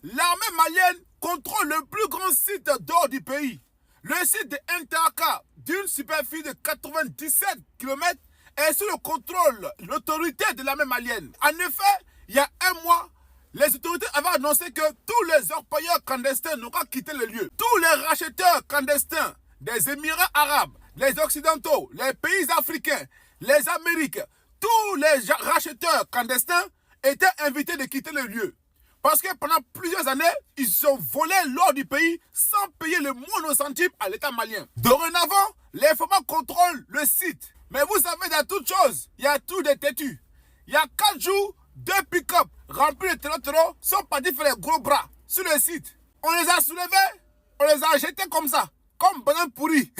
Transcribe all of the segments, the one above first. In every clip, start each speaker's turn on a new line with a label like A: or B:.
A: l'armée malienne contrôle le plus grand site d'or du pays. Le site de Ntaka, d'une superficie de 97 km, est sous le contrôle de l'autorité de l'armée malienne. En effet, il y a un mois, les autorités avaient annoncé que tous les orpailleurs clandestins n'ont qu'à quitter le lieu. Tous les racheteurs clandestins des Émirats arabes, les Occidentaux, les pays africains, les Amériques, tous les racheteurs clandestins étaient invités de quitter le lieu. Parce que pendant plusieurs années, ils ont volé l'or du pays sans payer le moindre centime à l'État malien. Dorénavant, les FOMA contrôlent le site. Mais vous savez, dans toute chose, il y a tout des têtus. Il y a 4 jours, 2 pick-up remplis de terreau sont partis faire les gros bras sur le site. On les a soulevés, on les a jetés comme ça, comme banane pourri.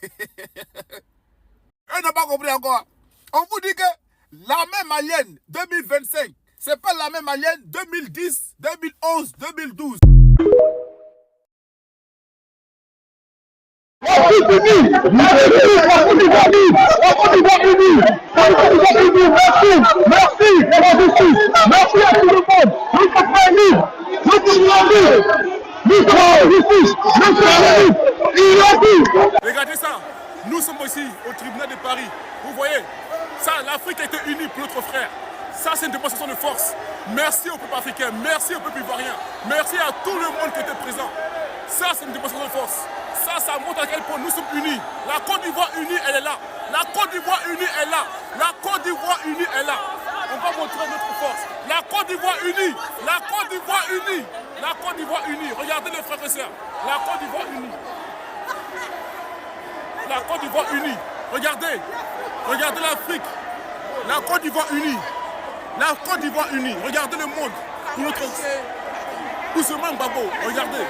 A: Ils n'ont pas compris encore. On vous dit que l'armée malienne 2025, c'est pas l'armée malienne 2010, 2011, 2012.
B: Merci à tout le monde. Nous sommes pas libres. Nous sommes libres. Nous sommes justice. Nous sommes libres.
C: Regardez ça. Nous sommes aussi au tribunal de Paris. Vous voyez, ça, l'Afrique a été unie pour notre frère. Ça, c'est une démonstration de force. Merci au peuple africain, merci au peuple ivoirien, merci à tout le monde qui était présent. Ça, c'est une démonstration de force. Ça montre à quel point nous sommes unis. La Côte d'Ivoire unie, elle est là. La Côte d'Ivoire unie est là. La Côte d'Ivoire unie est là. On va montrer notre force. La Côte d'Ivoire unie. La Côte d'Ivoire unie. La Côte d'Ivoire unie. Regardez les frères et sœurs. La Côte d'Ivoire unie. La Côte d'Ivoire unie. Regardez. Regardez l'Afrique. La Côte d'Ivoire unie. La Côte d'Ivoire unie. Regardez le monde. Pour notre... Doucement, Babo. Regardez.